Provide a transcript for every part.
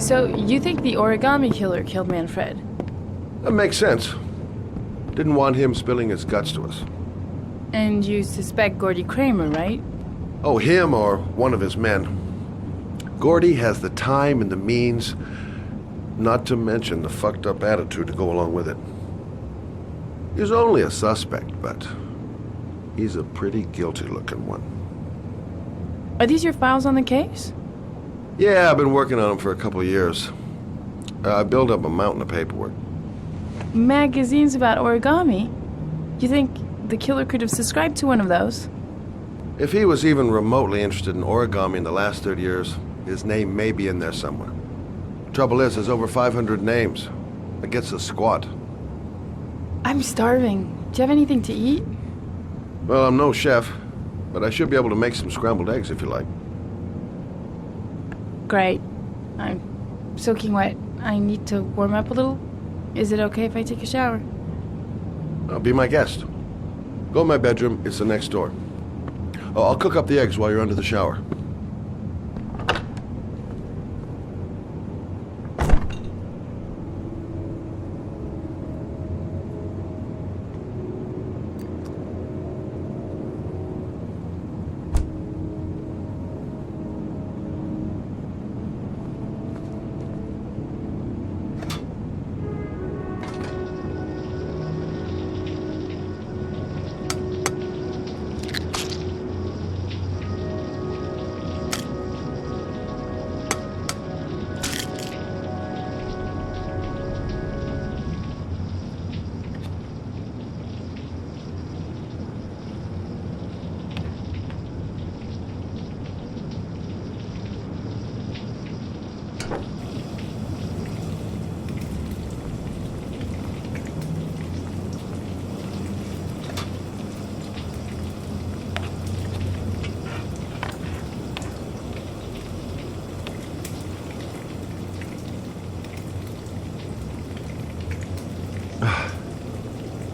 So, you think the origami killer killed Manfred? That makes sense. Didn't want him spilling his guts to us. And you suspect Gordi Kramer, right? Oh, him or one of his men. Gordi has the time and the means, not to mention the fucked up attitude to go along with it. He's only a suspect, but he's a pretty guilty-looking one. Are these your files on the case? Yeah, I've been working on him for a couple of years. I built up a mountain of paperwork. Magazines about origami? You think the killer could have subscribed to one of those? If he was even remotely interested in origami in the last 30 years, his name may be in there somewhere. Trouble is, there's over 500 names. That gets a squat. I'm starving. Do you have anything to eat? Well, I'm no chef, but I should be able to make some scrambled eggs if you like. Great. I'm soaking wet. I need to warm up a little. Is it okay if I take a shower? Be my guest. Go in my bedroom. It's the next door. Oh, I'll cook up the eggs while you're under the shower.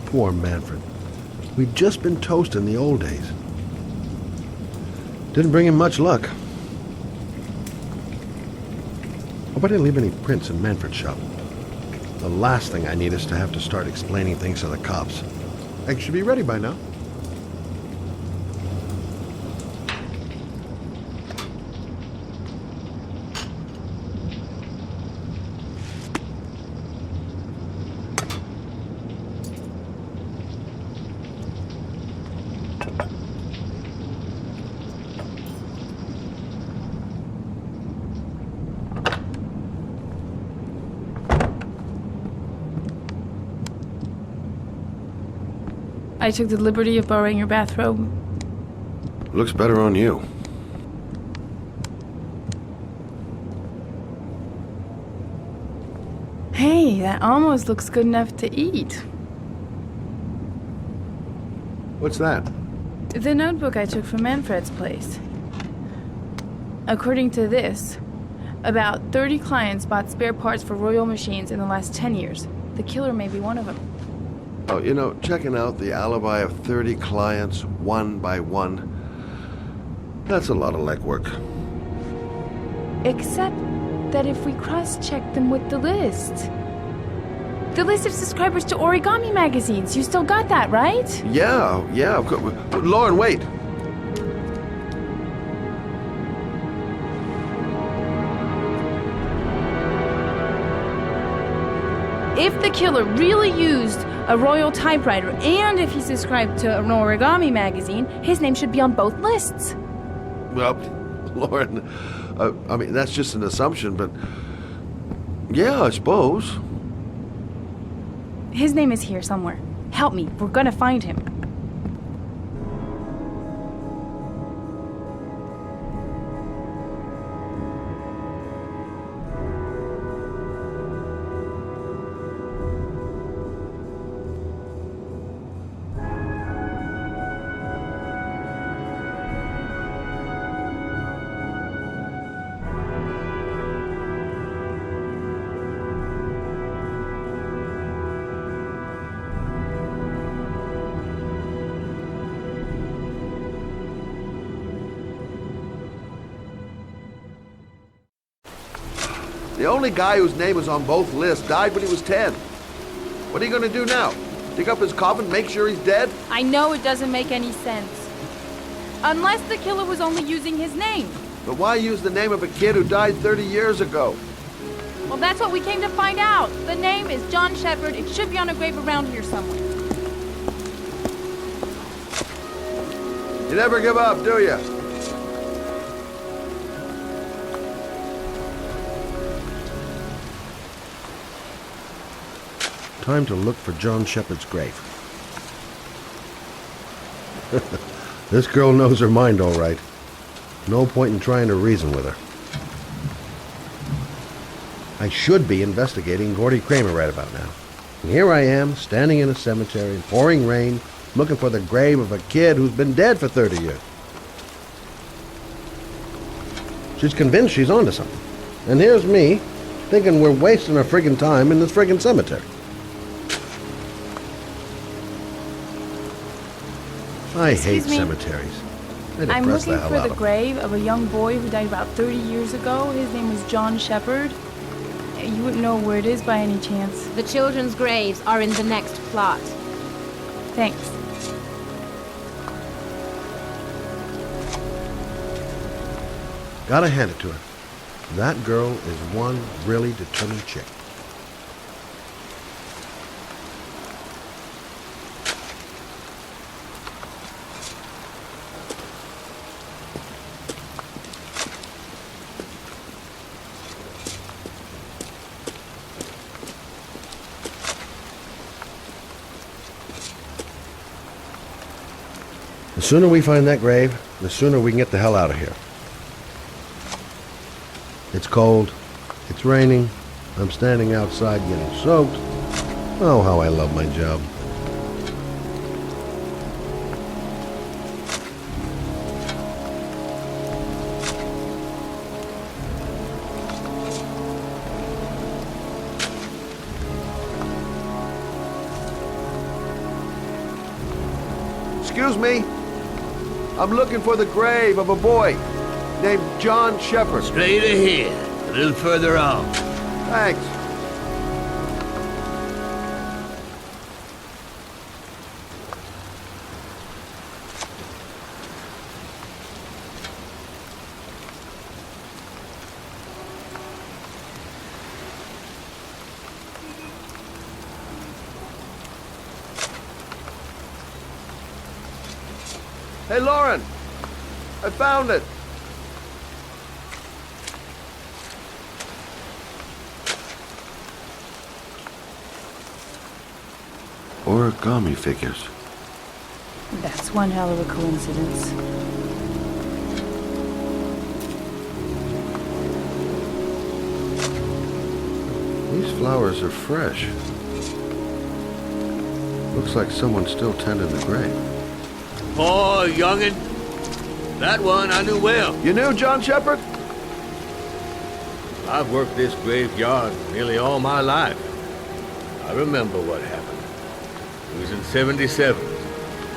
Poor Manfred. We'd just been toast in the old days. Didn't bring him much luck. Hope I didn't leave any prints in Manfred's shop. The last thing I need is to have to start explaining things to the cops. Eggs should be ready by now. I took the liberty of borrowing your bathrobe. Looks better on you. Hey, that almost looks good enough to eat. What's that? The notebook I took from Manfred's place. According to this, about 30 clients bought spare parts for Royal machines in the last 10 years. The killer may be one of them. Oh, you know, checking out the alibi of 30 clients one by one, that's a lot of legwork. Except that if we cross-check them with the list. The list of subscribers to origami magazines. You still got that, right? Yeah, of course. Lauren, wait. If the killer really used a royal typewriter, and if he subscribed to an origami magazine, his name should be on both lists. Well, Lauren, I mean, that's just an assumption, but yeah, I suppose. His name is here somewhere. Help me, we're gonna find him. The only guy whose name is on both lists died when he was 10. What are you gonna do now? Dig up his coffin, make sure he's dead? I know it doesn't make any sense. Unless the killer was only using his name. But why use the name of a kid who died 30 years ago? Well, that's what we came to find out. The name is John Shepard. It should be on a grave around here somewhere. You never give up, do you? Time to look for John Shepard's grave. This girl knows her mind all right. No point in trying to reason with her. I should be investigating Gordi Kramer right about now. And here I am, standing in a cemetery in pouring rain, looking for the grave of a kid who's been dead for 30 years. She's convinced she's onto something. And here's me, thinking we're wasting our friggin' time in this friggin' cemetery. I hate Excuse me? cemeteries. They I'm depress looking the hell for out the of me. grave of a young boy who died about 30 years ago. His name was John Shepard. You wouldn't know where it is by any chance. The children's graves are in the next plot. Thanks. Gotta hand it to her. That girl is one really determined chick. The sooner we find that grave, the sooner we can get the hell out of here. It's cold, it's raining, I'm standing outside getting soaked. Oh, how I love my job. Excuse me. I'm looking for the grave of a boy named John Shepard. Straight ahead, a little further on. Thanks. Hey, Lauren! I found it! Origami figures. That's one hell of a coincidence. These flowers are fresh. Looks like someone's still tending the grave. Poor youngin'. That one I knew well. You knew John Shepard? I've worked this graveyard nearly all my life. I remember what happened. It was in 77.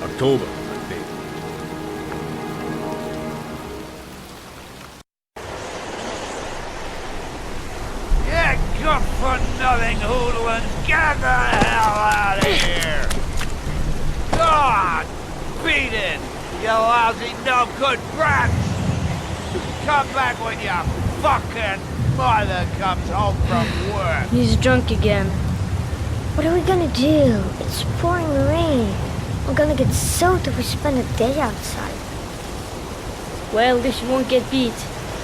October, I think. Yeah, good for nothing hoodlums. Get the hell out of here! God! Beat it! You lousy no good brats! Come back when your fucking mother comes home from work! He's drunk again. What are we gonna do? It's pouring rain. We're gonna get soaked if we spend a day outside. Well, at least you won't get beat.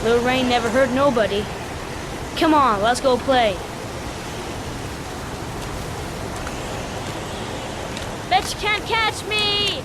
Little rain never hurt nobody. Come on, let's go play. Bet you can't catch me!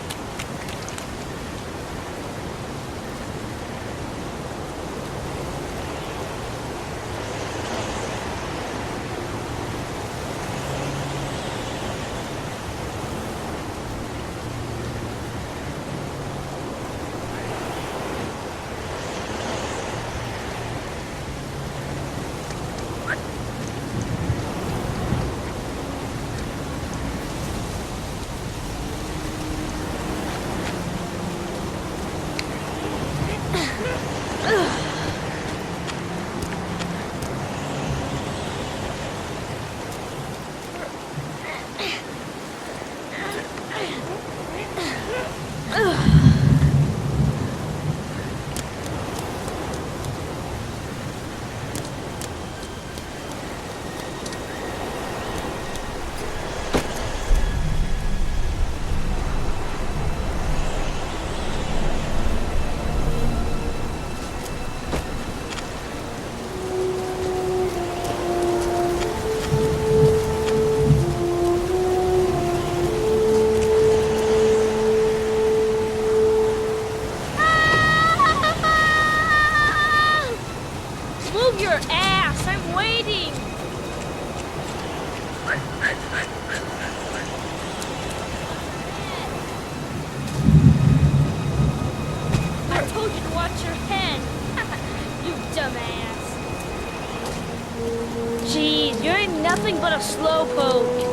nothing but a slowpoke.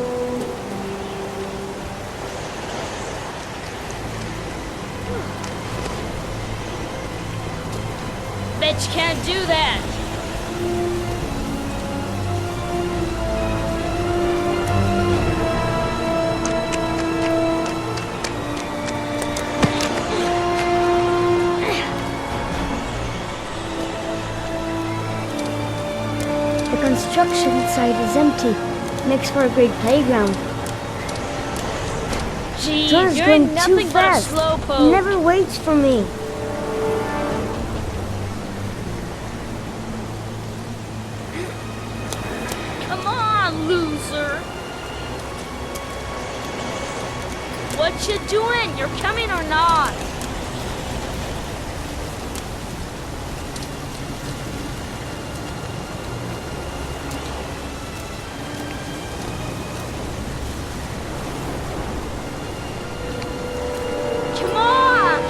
Bet you can't do that. The construction site is empty. Makes for a great playground. Gee, John's you're going too nothing but a fast. He slowpoke. never waits for me. Come on, loser. What you doing? You're coming or not? Come on!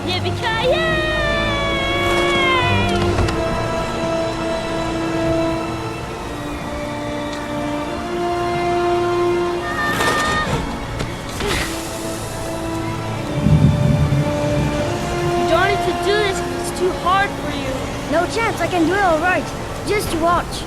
Yippee-ki-yay! You don't need to do this. It's too hard for you. No chance, I can do it all right. Just watch.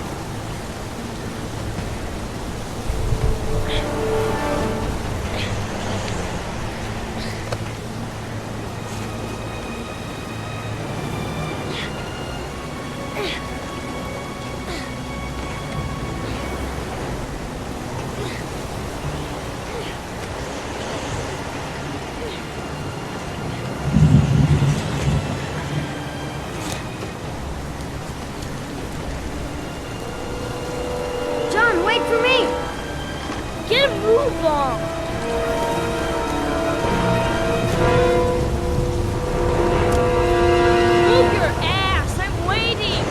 John, wait for me. Get a move on. Move your ass. I'm waiting.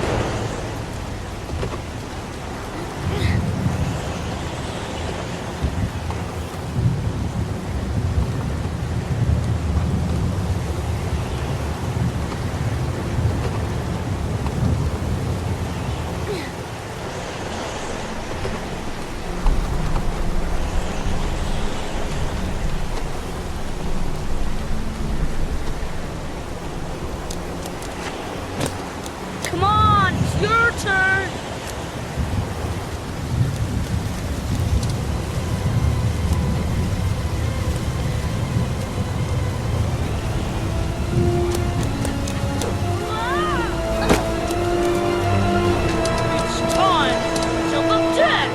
Come on, it's your turn. It's time to the deck.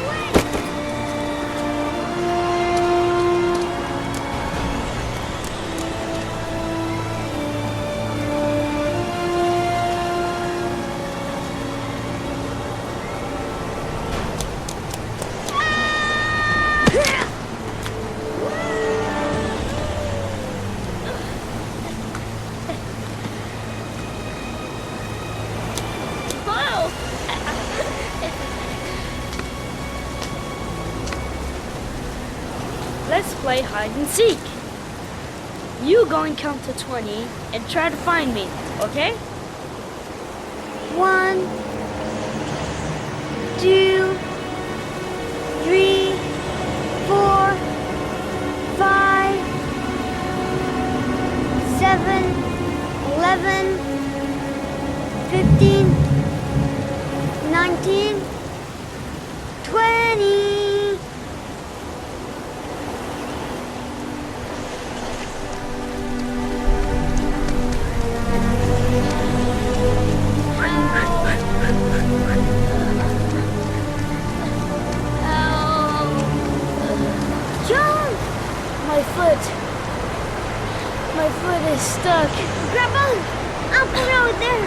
Whoa. Let's play hide and seek. You go and count to 20 and try to find me, okay? 1, 2, 3, 4, 5, 7, 11, 15, 19, 20. foot. My foot is stuck. Grab on! I'll put it over there.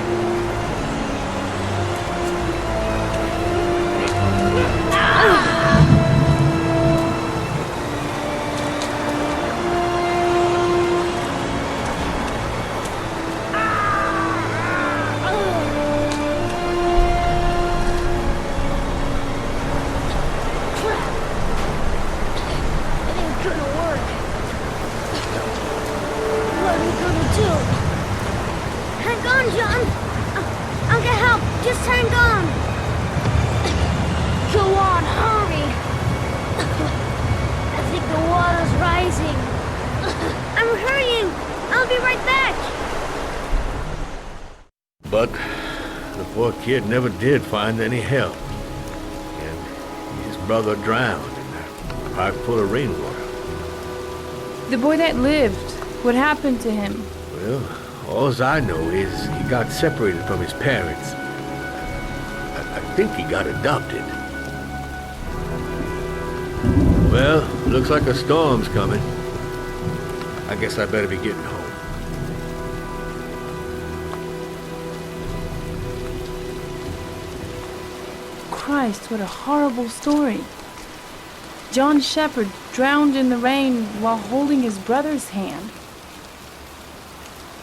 But the poor kid never did find any help. And his brother drowned in that pipe full of rainwater. The boy that lived, what happened to him? Well, all I know is he got separated from his parents. I think he got adopted. Well, looks like a storm's coming. I guess I better be getting home. Christ, what a horrible story. John Shepherd drowned in the rain while holding his brother's hand.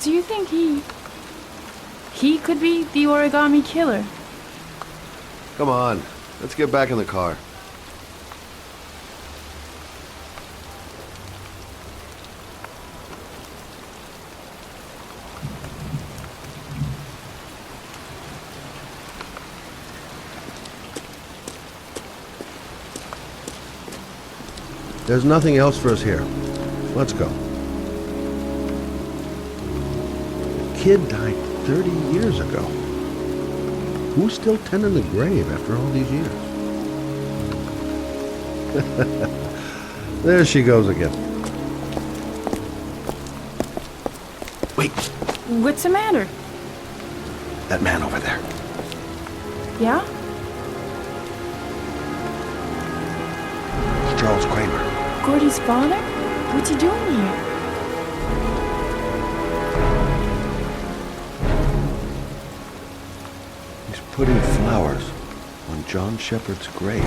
Do you think he could be the origami killer? Come on, let's get back in the car. There's nothing else for us here. Let's go. The kid died 30 years ago. Who's still tending the grave after all these years? There she goes again. Wait, What's the matter? that man over there. Yeah? It's Charles Kramer. Gordy's father? What's he doing here? He's putting flowers on John Shepherd's grave.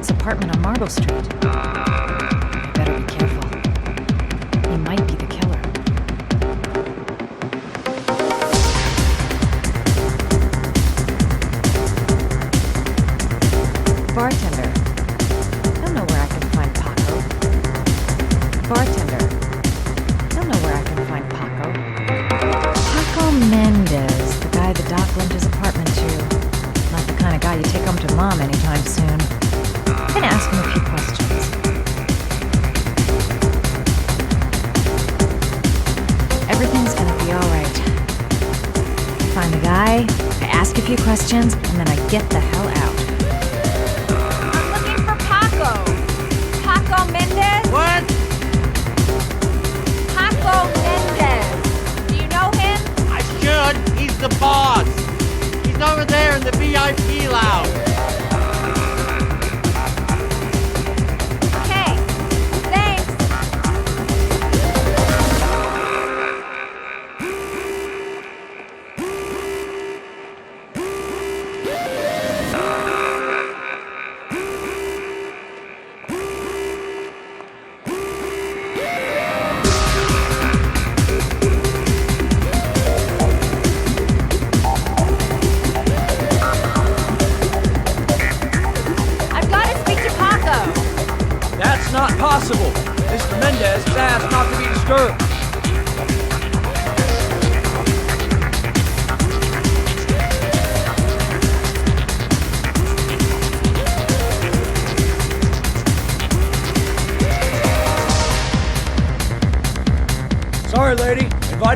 Apartment on Marble Street. I better be careful. He might be the killer. Bartender. Don't know where I can find Paco. Bartender. Don't know where I can find Paco. Paco Mendez, the guy the doc lent his apartment to. Not the kind of guy you take home to mom anytime soon. I'm gonna ask him a few questions. Everything's gonna be alright. I find the guy, I ask a few questions, and then I get the hell out. I'm looking for Paco. Paco Mendez? What? Paco Mendez. Do you know him? I should. He's the boss. He's over there in the VIP lounge. Not possible. Mr. Mendez has asked not to be disturbed.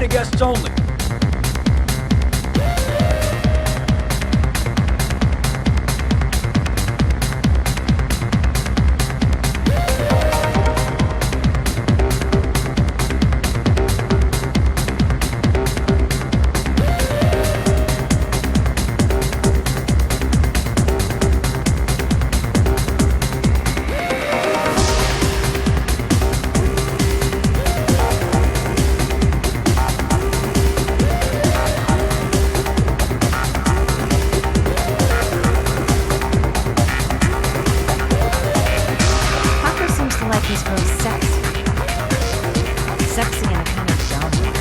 birthday guests only. Paco seems to like his girls sexy. Sexy in a kind of dumb way.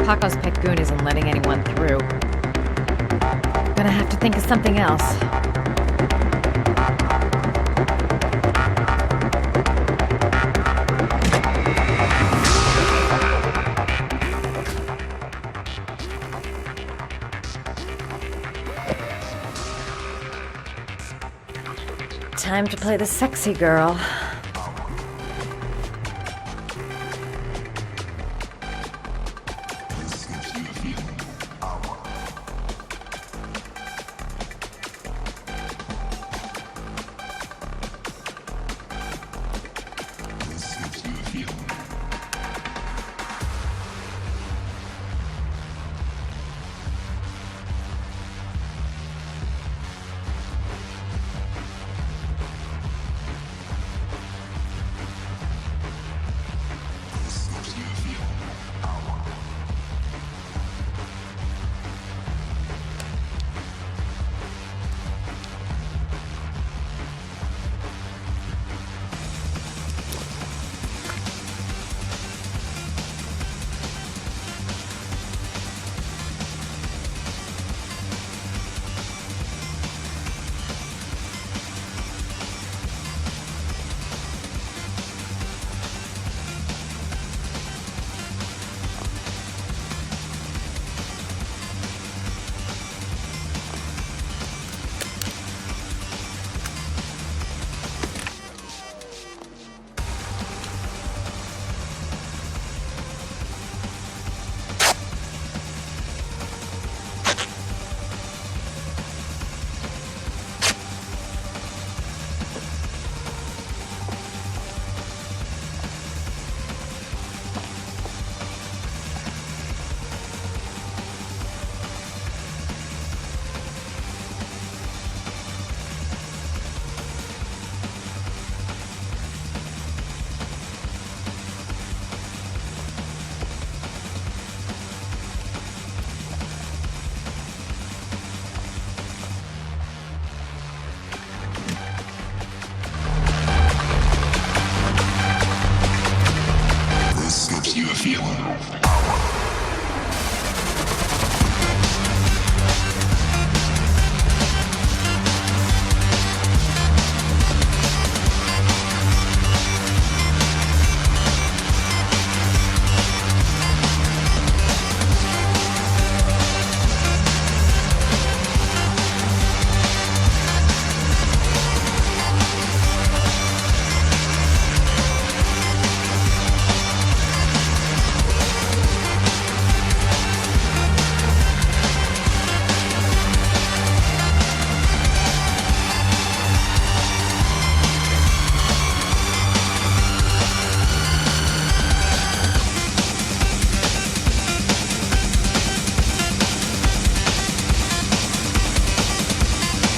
Paco's pet goon isn't letting anyone through. Gonna have to think of something else. Time to play the sexy girl.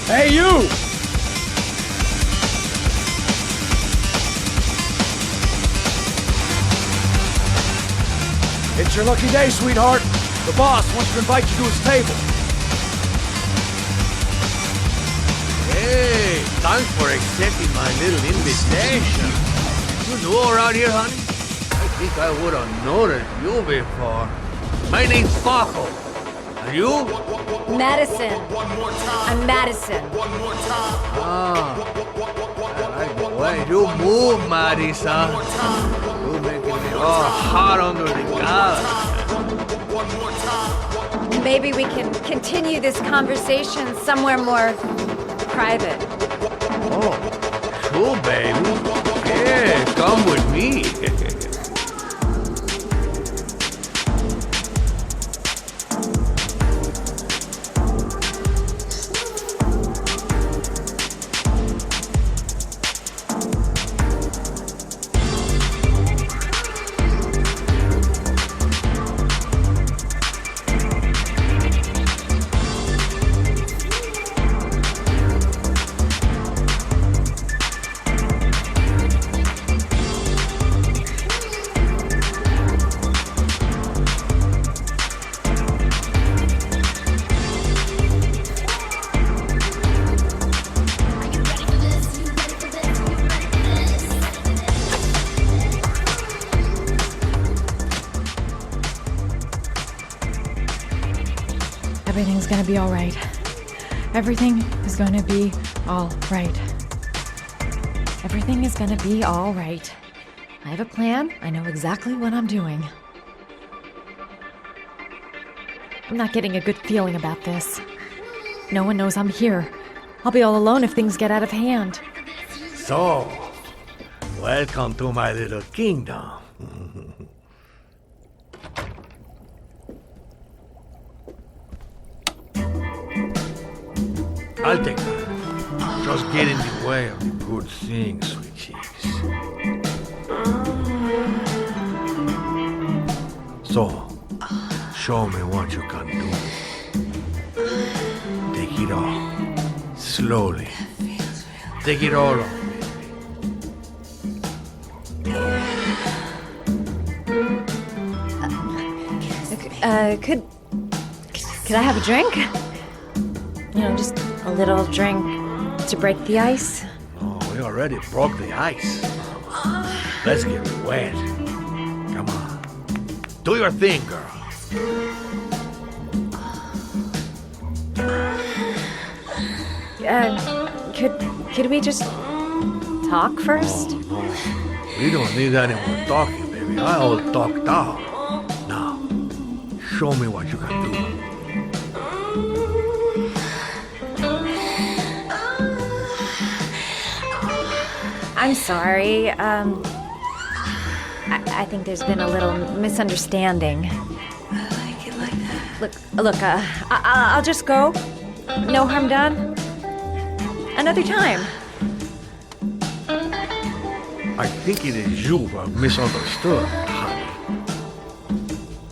Hey, you! It's your lucky day, sweetheart. The boss wants to invite you to his table. Hey, thanks for accepting my little invitation. You new around here, honey? I think I would have noticed you before. My name's Paco. And you? Madison. I'm Madison. Ah, I like the way you move, Marisa. You're making me all hot under the collar. Maybe we can continue this conversation somewhere more private. Oh, sure, baby. Yeah, come with me. Everything's gonna be all right. Everything is gonna be all right. Everything is gonna be all right. I have a plan. I know exactly what I'm doing. I'm not getting a good feeling about this. No one knows I'm here. I'll be all alone if things get out of hand. So, welcome to my little kingdom. I'll take that. Just get in the way of the good things, sweet cheeks. So, show me what you can do. Take it all. Slowly. Take it all off. Could I have a drink? You know, just a little drink to break the ice. Oh, we already broke the ice. Let's get wet. Come on. Do your thing, girl. Could we just talk first? Oh, no. We don't need any more talking, baby. I'll talk now. Now, show me what you can do. I'm sorry. I think there's been a little misunderstanding. I like it like that. Look, I'll just go. No harm done. Another time. I think it is you who have misunderstood, honey.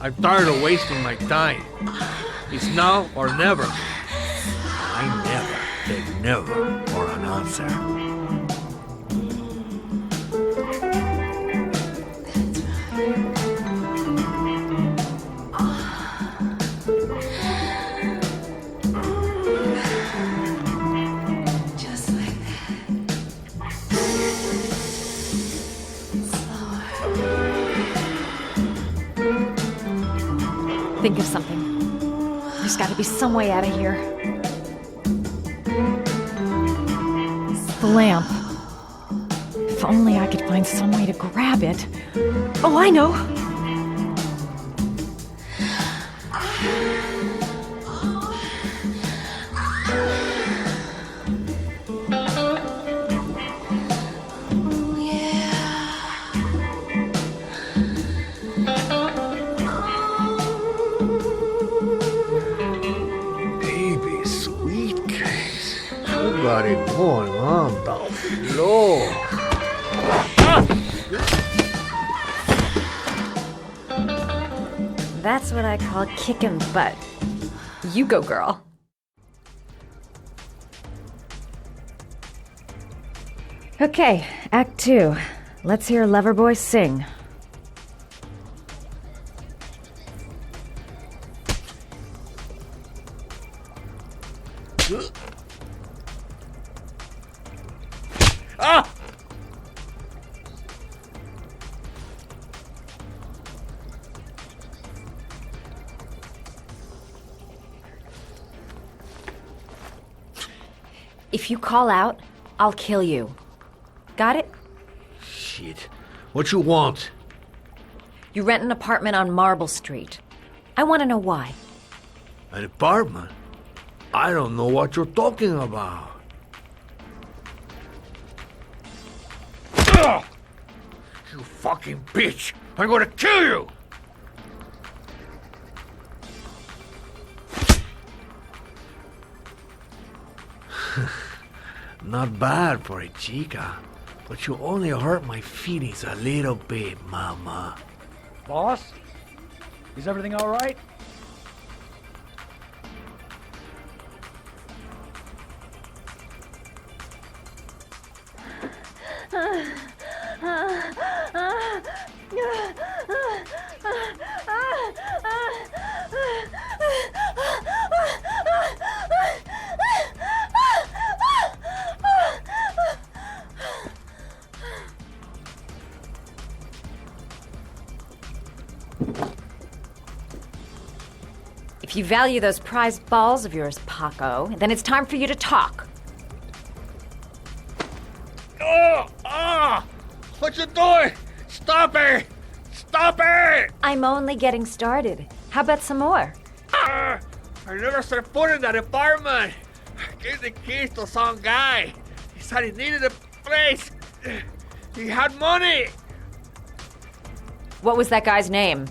I'm tired of wasting my time. It's now or never. I never take never for an answer. Think of something. There's got to be some way out of here. The lamp. If only I could find some way to grab it. Oh, I know! Got it going on down below. That's what I call kicking butt. You go, girl. Okay, Act 2. Let's hear Loverboy sing. Ah! If you call out, I'll kill you. Got it? Shit. What you want? You rent an apartment on Marble Street. I want to know why. An apartment? I don't know what you're talking about. Ugh! You fucking bitch! I'm gonna kill you! Not bad for a chica, but you only hurt my feelings a little bit, mama. Boss? Is everything all right? If you value those prized balls of yours, Paco, then it's time for you to talk. What you doing? Stop it! Stop it! I'm only getting started. How about some more? I never set foot in that apartment. I gave the keys to some guy. He said he needed a place. He had money. What was that guy's name?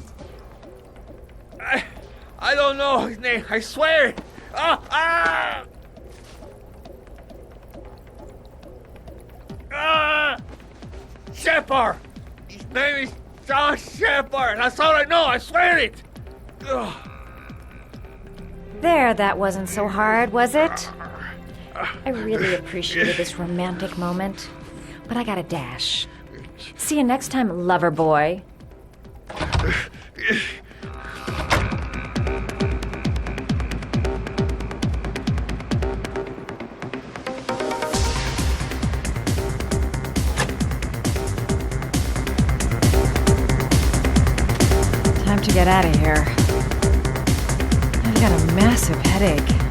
I don't know his name. I swear. Shepard. His name is John Shepard. That's all I know. I swear it. Ugh. There, that wasn't so hard, was it? I really appreciated this romantic moment, but I gotta dash. See you next time, lover boy. Time to get out of here. I've got a massive headache.